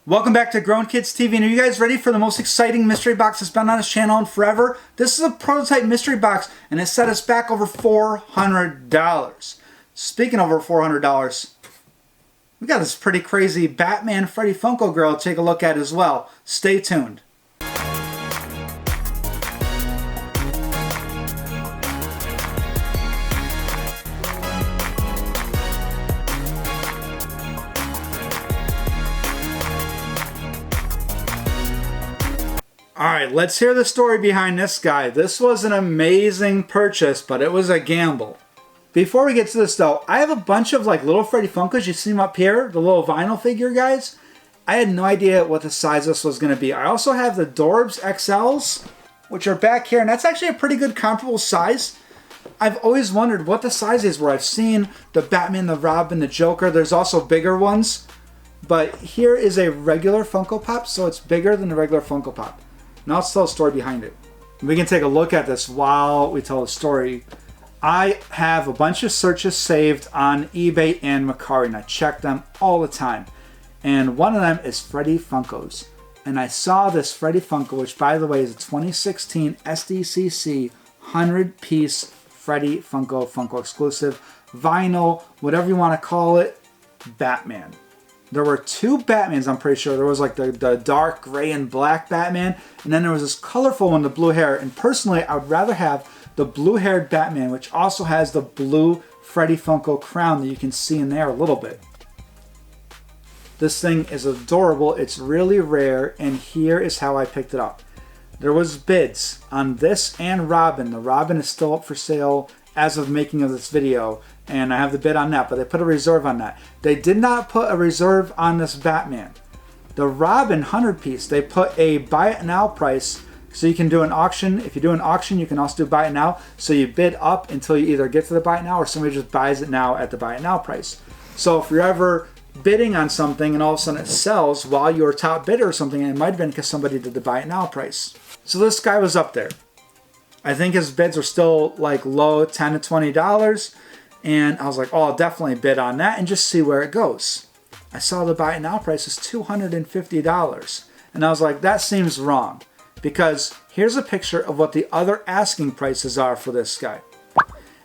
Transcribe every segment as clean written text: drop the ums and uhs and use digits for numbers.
Welcome back to Grown Kids TV, and are you guys ready for the most exciting mystery box that's been on this channel in forever? This is a prototype mystery box, and it set us back over $400. Speaking of over $400, we got this pretty crazy Batman Freddy Funko girl to take a look at as well. Stay tuned. Alright, let's hear the story behind this guy. This was an amazing purchase, but it was a gamble. Before we get to this though, I have a bunch of like little Freddy Funkos. You see them up here, the little vinyl figure guys. I had no idea what the size this was going to be. I also have the Dorbs XLs, which are back here, and that's actually a pretty good comparable size. I've always wondered what the sizes were. I've seen the Batman, the Robin, the Joker. There's also bigger ones. But here is a regular Funko Pop, so it's bigger than the regular Funko Pop. Now let's tell the story behind it. We can take a look at this while we tell the story. I have a bunch of searches saved on eBay and Mercari, and I check them all the time. And one of them is Freddy Funkos. And I saw this Freddy Funko, which by the way is a 2016 SDCC 100-piece Freddy Funko exclusive, vinyl, whatever you want to call it, Batman. There were two Batmans, I'm pretty sure. There was like the dark gray and black Batman, and then there was this colorful one, the blue hair. And personally, I would rather have the blue-haired Batman, which also has the blue Freddy Funko crown that you can see in there a little bit. This thing is adorable. It's really rare, and here is how I picked it up. There was bids on this and Robin. The Robin is still up for sale as of making of this video, and I have the bid on that, but they put a reserve on that. They did not put a reserve on this Batman. The Robin 100-piece, they put a buy it now price, so you can do an auction. If you do an auction, you can also do buy it now, so you bid up until you either get to the buy it now or somebody just buys it now at the buy it now price. So if you're ever bidding on something and all of a sudden it sells while you're top bidder or something, and it might have been because somebody did the buy it now price. So this guy was up there. I think his bids were still like low, $10 to $20. And I was like, oh, I'll definitely bid on that and just see where it goes. I saw the buy it now price is $250. And I was like, that seems wrong. Because here's a picture of what the other asking prices are for this guy.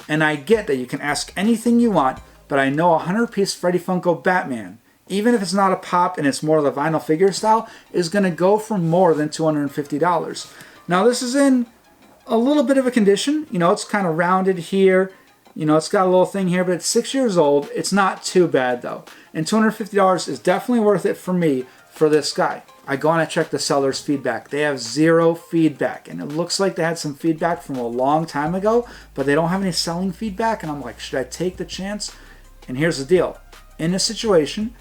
And I get that you can ask anything you want, but I know a 100-piece Freddy Funko Batman, even if it's not a pop and it's more of the vinyl figure style, is going to go for more than $250. Now this is in a little bit of a condition. You know, it's kind of rounded here. You know, it's got a little thing here, but it's 6 years old. It's not too bad though. And $250 is definitely worth it for me for this guy. I go on and check the seller's feedback. They have zero feedback. And it looks like they had some feedback from a long time ago, but they don't have any selling feedback. And I'm like, should I take the chance? And here's the deal. In this situation,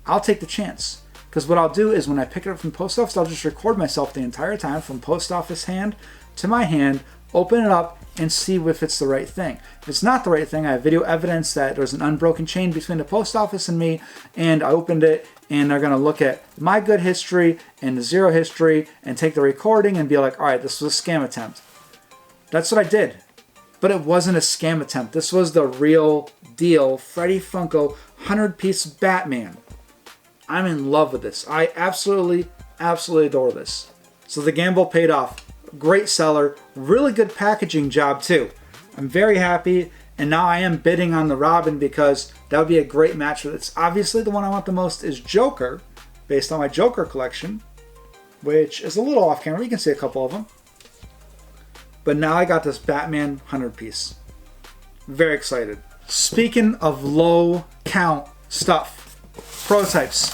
I'll take the chance. Because what I'll do is when I pick it up from the post office, I'll just record myself the entire time from post office hand to my hand, open it up, and see if it's the right thing. If it's not the right thing, I have video evidence that there's an unbroken chain between the post office and me, and I opened it, and they're going to look at my good history and the zero history and take the recording and be like, all right, this was a scam attempt. That's what I did. But it wasn't a scam attempt. This was the real deal Freddy Funko 100-piece Batman. I'm in love with this. I absolutely adore this. So the gamble paid off. Great seller, really good packaging job too. I'm very happy, and now I am bidding on the Robin because that would be a great match with it. Obviously the one I want the most is Joker, based on my Joker collection, which is a little off camera. You can see a couple of them. But now I got this Batman 100-piece. Very excited. Speaking of low count stuff, prototypes.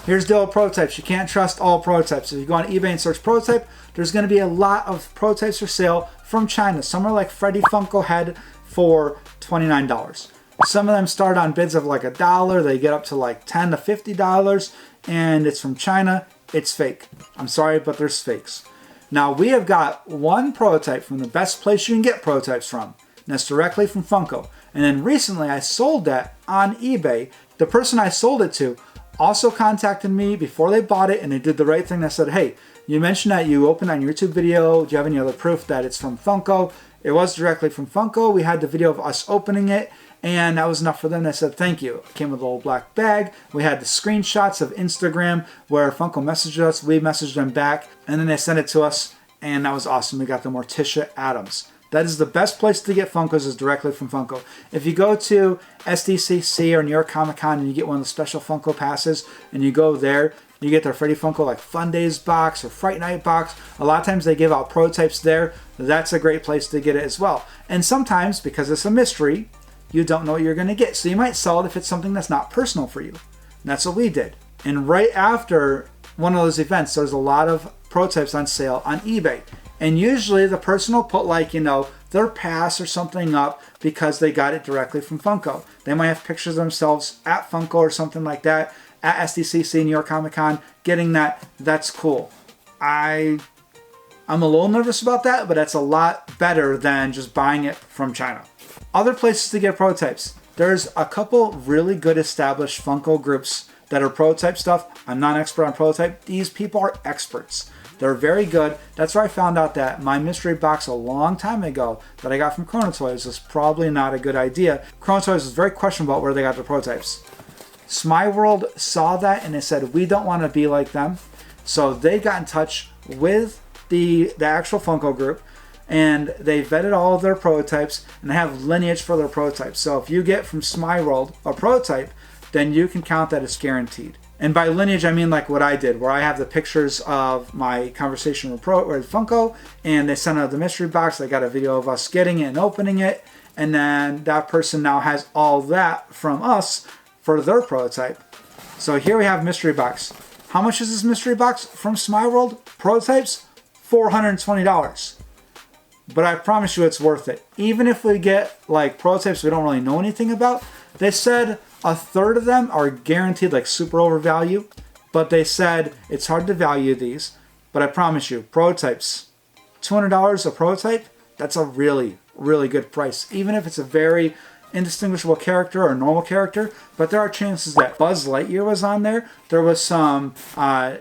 Here's the old prototypes. You can't trust all prototypes. If you go on eBay and search prototype, there's going to be a lot of prototypes for sale from China. Some are like Freddy Funko head for $29. Some of them start on bids of like $1. They get up to like $10 to $50, and it's from China. It's fake. I'm sorry, but there's fakes. Now we have got one prototype from the best place you can get prototypes from, and that's directly from Funko. And then recently I sold that on eBay. The person I sold it to also contacted me before they bought it, and they did the right thing. They said, hey, you mentioned that you opened on your YouTube video. Do you have any other proof that it's from Funko? It was directly from Funko. We had the video of us opening it, And that was enough for them. They said, thank you. It came with a little black bag. We had the screenshots of Instagram where Funko messaged us. We messaged them back. And then they sent it to us. And that was awesome. We got the Morticia Addams. That is the best place to get Funkos, is directly from Funko. If you go to SDCC or New York Comic Con and you get one of the special Funko passes and you go there, you get their Freddy Funko like Fun Days box or Fright Night box. A lot of times they give out prototypes there. That's a great place to get it as well. And sometimes, because it's a mystery, you don't know what you're going to get. So you might sell it if it's something that's not personal for you. And that's what we did. And right after one of those events, there's a lot of prototypes on sale on eBay. And usually the person will put like, you know, their pass or something up because they got it directly from Funko. They might have pictures of themselves at Funko or something like that, at SDCC, New York Comic Con, getting that. That's cool. I'm a little nervous about that, but that's a lot better than just buying it from China. Other places to get prototypes. There's a couple really good established Funko groups that are prototype stuff. I'm not an expert on prototype. These people are experts. They're very good. That's where I found out that my mystery box a long time ago that I got from Chrono Toys was probably not a good idea. Chrono Toys was very questionable about where they got their prototypes. Smeyeworld saw that and they said, we don't want to be like them. So they got in touch with the actual Funko group, and they vetted all of their prototypes, and they have lineage for their prototypes. So if you get from Smeyeworld a prototype, then you can count that as guaranteed. And by lineage, I mean like what I did, where I have the pictures of my conversation with Funko, and they sent out the mystery box. They got a video of us getting it and opening it, and then that person now has all that from us for their prototype. So here we have mystery box. How much is this mystery box from Smeyeworld? Prototypes? $420. But I promise you it's worth it. Even if we get like prototypes we don't really know anything about, they said a third of them are guaranteed like super overvalue, but they said it's hard to value these. But I promise you, prototypes, $200 a prototype, that's a really, really good price. Even if it's a very indistinguishable character or a normal character, but there are chances that Buzz Lightyear was on there. There was some, I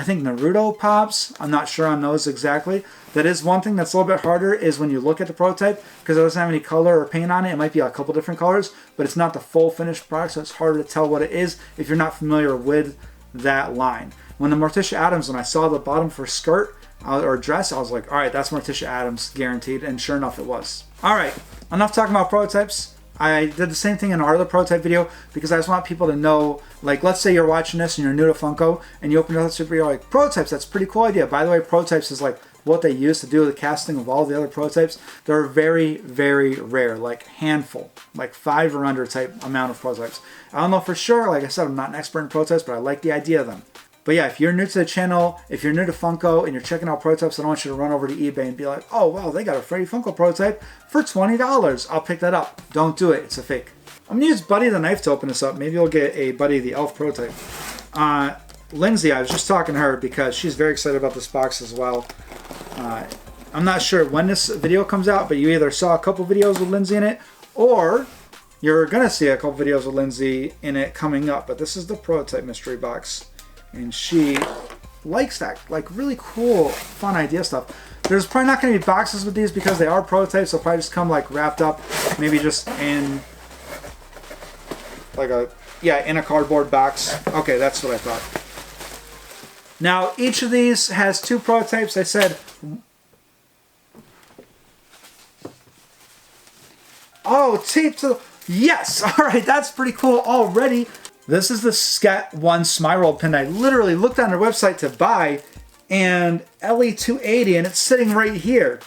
think Naruto pops. I'm not sure on those exactly. That is one thing that's a little bit harder is when you look at the prototype, because it doesn't have any color or paint on it. It might be a couple different colors, but it's not the full finished product, so it's harder to tell what it is if you're not familiar with that line. When the Morticia Addams, when I saw the bottom for skirt or dress, I was like, all right, that's Morticia Addams guaranteed, and sure enough it was. All right, enough talking about prototypes. I did the same thing in our other prototype video because I just want people to know, like, let's say you're watching this and you're new to Funko and you open up this video like, prototypes, that's a pretty cool idea. By the way, prototypes is like what they use to do the casting of all the other prototypes. They're very, very rare, like handful, like 5 or under type amount of prototypes. I don't know for sure. Like I said, I'm not an expert in prototypes, but I like the idea of them. But yeah, if you're new to the channel, if you're new to Funko and you're checking out prototypes, I don't want you to run over to eBay and be like, oh, wow, they got a Freddy Funko prototype for $20. I'll pick that up. Don't do it. It's a fake. I'm going to use Buddy the Knife to open this up. Maybe you'll get a Buddy the Elf prototype. Lindsay, I was just talking to her because she's very excited about this box as well. I'm not sure when this video comes out, but you either saw a couple videos with Lindsay in it, or you're going to see a couple videos with Lindsay in it coming up. But this is the prototype mystery box. And she likes that, like, really cool, fun idea stuff. There's probably not going to be boxes with these because they are prototypes. They'll probably just come, like, wrapped up, maybe just in, like in a cardboard box. Okay, that's what I thought. Now, each of these has 2 prototypes. I said, oh, tape to, yes, all right, that's pretty cool already. This is the Scat 1 Smeyeworld pin I literally looked on their website to buy, and LE280, and it's sitting right here.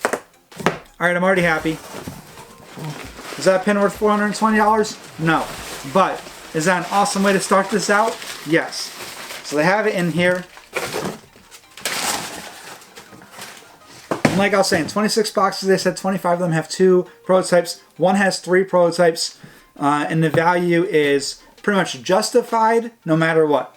All right, I'm already happy. Is that pin worth $420? No. But is that an awesome way to start this out? Yes. So they have it in here. And like I was saying, 26 boxes. They said 25 of them have 2 prototypes. One has 3 prototypes. And the value is pretty much justified no matter what.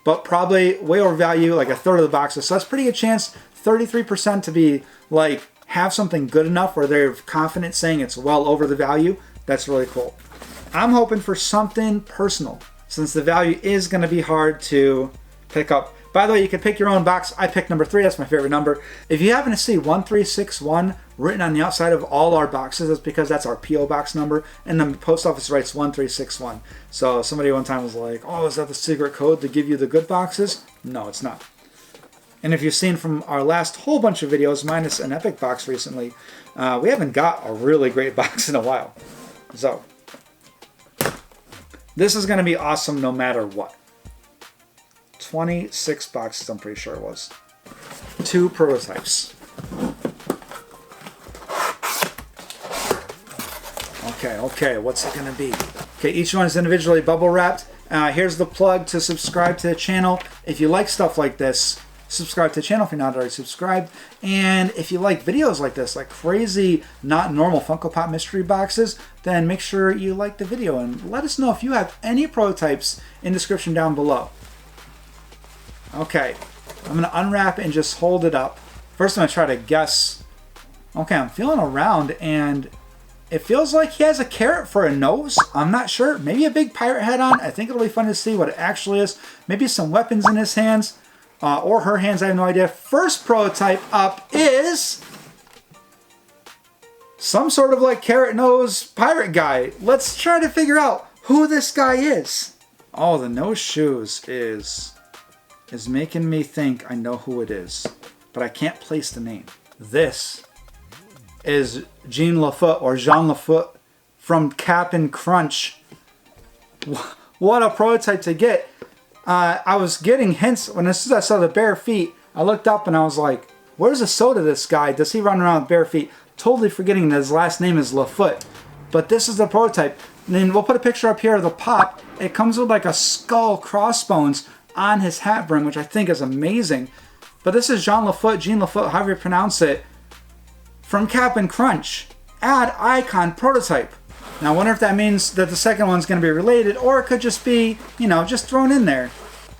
But probably way overvalue, like a third of the boxes. So that's pretty good chance, 33% to be like, have something good enough where they're confident saying it's well over the value. That's really cool. I'm hoping for something personal, since the value is going to be hard to pick up. By the way, you can pick your own box. I picked number 3. That's my favorite number. If you happen to see 1361 written on the outside of all our boxes, that's because that's our P.O. box number, and the post office writes 1361. So somebody one time was like, oh, is that the secret code to give you the good boxes? No, it's not. And if you've seen from our last whole bunch of videos, minus an epic box recently, we haven't got a really great box in a while. So, this is going to be awesome no matter what. 26 boxes, I'm pretty sure it was. 2 prototypes. Okay, what's it going to be? Okay, each one is individually bubble wrapped. Here's the plug to subscribe to the channel. If you like stuff like this, subscribe to the channel if you're not already subscribed. And if you like videos like this, like crazy, not normal Funko Pop mystery boxes, then make sure you like the video and let us know if you have any prototypes in the description down below. Okay, I'm going to unwrap and just hold it up. First I'm going to try to guess. Okay, I'm feeling around and it feels like he has a carrot for a nose. I'm not sure. Maybe a big pirate hat on. I think it'll be fun to see what it actually is. Maybe some weapons in his hands. Or her hands, I have no idea. First prototype up is some sort of like carrot nose pirate guy. Let's try to figure out who this guy is. Oh, the nose shoes is making me think I know who it is, but I can't place the name. This is Jean Lafoot or Jean Lafoot from Cap'n Crunch. What a prototype to get. I was getting hints when as soon as I saw the bare feet. I looked up and I was like, where's the soda this guy? Does he run around with bare feet? Totally forgetting that his last name is Lafoot. But this is the prototype. And then we'll put a picture up here of the pop. It comes with like a skull crossbones on his hat brim, which I think is amazing. But this is Jean Lafoot, however you pronounce it, from Cap'n Crunch. Add icon prototype. Now I wonder if that means that the second one's going to be related, or it could just be, you know, just thrown in there.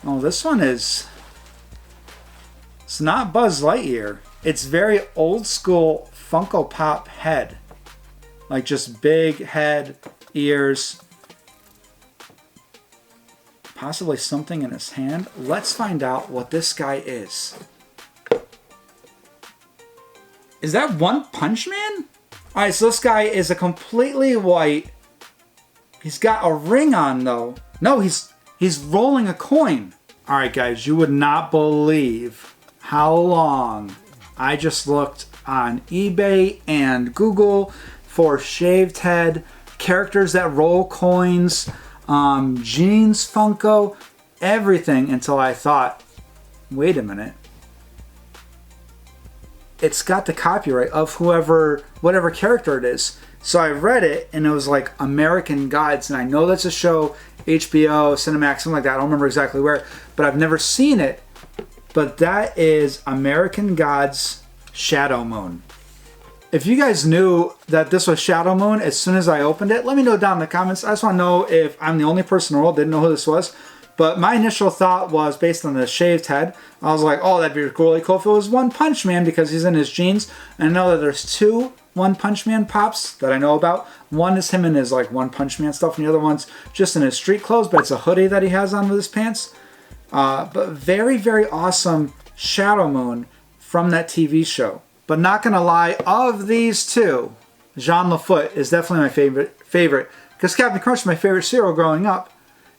Oh, this one is... It's not Buzz Lightyear. It's very old school Funko Pop head. Like just big head, ears. Possibly something in his hand. Let's find out what this guy is. Is that One Punch Man? Alright, so this guy is a completely white. He's got a ring on though. No, he's rolling a coin. Alright guys, you would not believe how long I just looked on eBay and Google for shaved head, characters that roll coins, jeans Funko, everything until I thought, wait a minute. It's got the copyright of whatever character it is. So I read it and it was like American Gods, and I know that's a show, HBO, Cinemax, something like that. I don't remember exactly where, but I've never seen it. But that is American Gods Shadow Moon. If you guys knew that this was Shadow Moon as soon as I opened it, let me know down in the comments. I just want to know if I'm the only person in the world that didn't know who this was. But my initial thought was based on the shaved head. I was like, oh, that'd be really cool if it was One Punch Man because he's in his jeans. And I know that there's 2 One Punch Man pops that I know about. One is him in his like One Punch Man stuff, and the other one's just in his street clothes, but it's a hoodie that he has on with his pants. But very, very awesome Shadow Moon from that TV show. But not gonna lie, of these 2, Jean Lafoot is definitely my favorite. Because Cap'n Crunch is my favorite cereal growing up.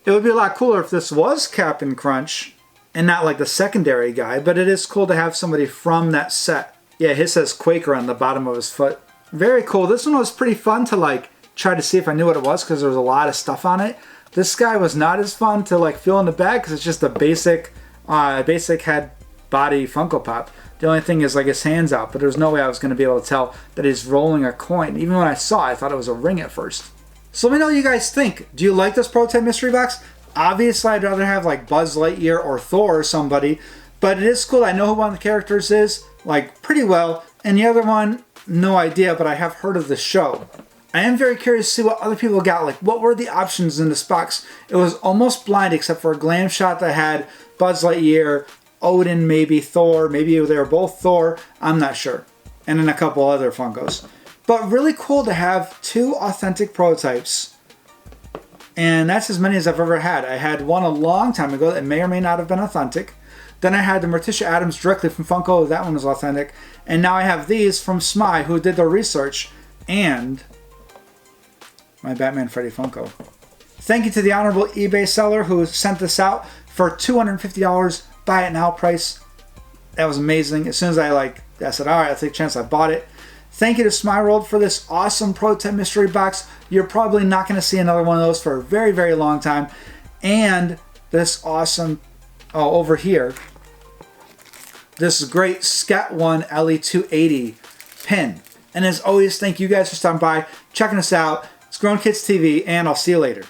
It would be a lot cooler if this was Cap'n Crunch and not like the secondary guy, but it is cool to have somebody from that set. Yeah, his says Quaker on the bottom of his foot. Very cool. This one was pretty fun to like try to see if I knew what it was because there was a lot of stuff on it. This guy was not as fun to like feel in the bag because it's just a basic head body Funko Pop. The only thing is like his hand's out, but there's no way I was going to be able to tell that he's rolling a coin. Even when I saw it, I thought it was a ring at first. So let me know what you guys think. Do you like this prototype mystery box? Obviously, I'd rather have like Buzz Lightyear or Thor or somebody, but it is cool. I know who one of the characters is, like pretty well, and the other one, no idea, but I have heard of the show. I am very curious to see what other people got. Like, what were the options in this box? It was almost blind except for a glam shot that had Buzz Lightyear, Odin, maybe Thor, maybe they were both Thor, I'm not sure, and then a couple other Funkos. But really cool to have 2 authentic prototypes And that's as many as I've ever had. I had one a long time ago that may or may not have been authentic. Then I had the Morticia Addams directly from Funko. That one was authentic. And now I have these from Smye, who did their research. And my Batman Freddy Funko. Thank you to the honorable eBay seller who sent this out for $250. Buy it now price. That was amazing. As soon as I said, all right, I'll take a chance. I bought it. Thank you to Smeyeworld for this awesome prototype mystery box. You're probably not going to see another one of those for a very, very long time. And this awesome, over here, this great Scat 1 LE280 pin. And as always, thank you guys for stopping by, checking us out. It's Grown Kids TV, and I'll see you later.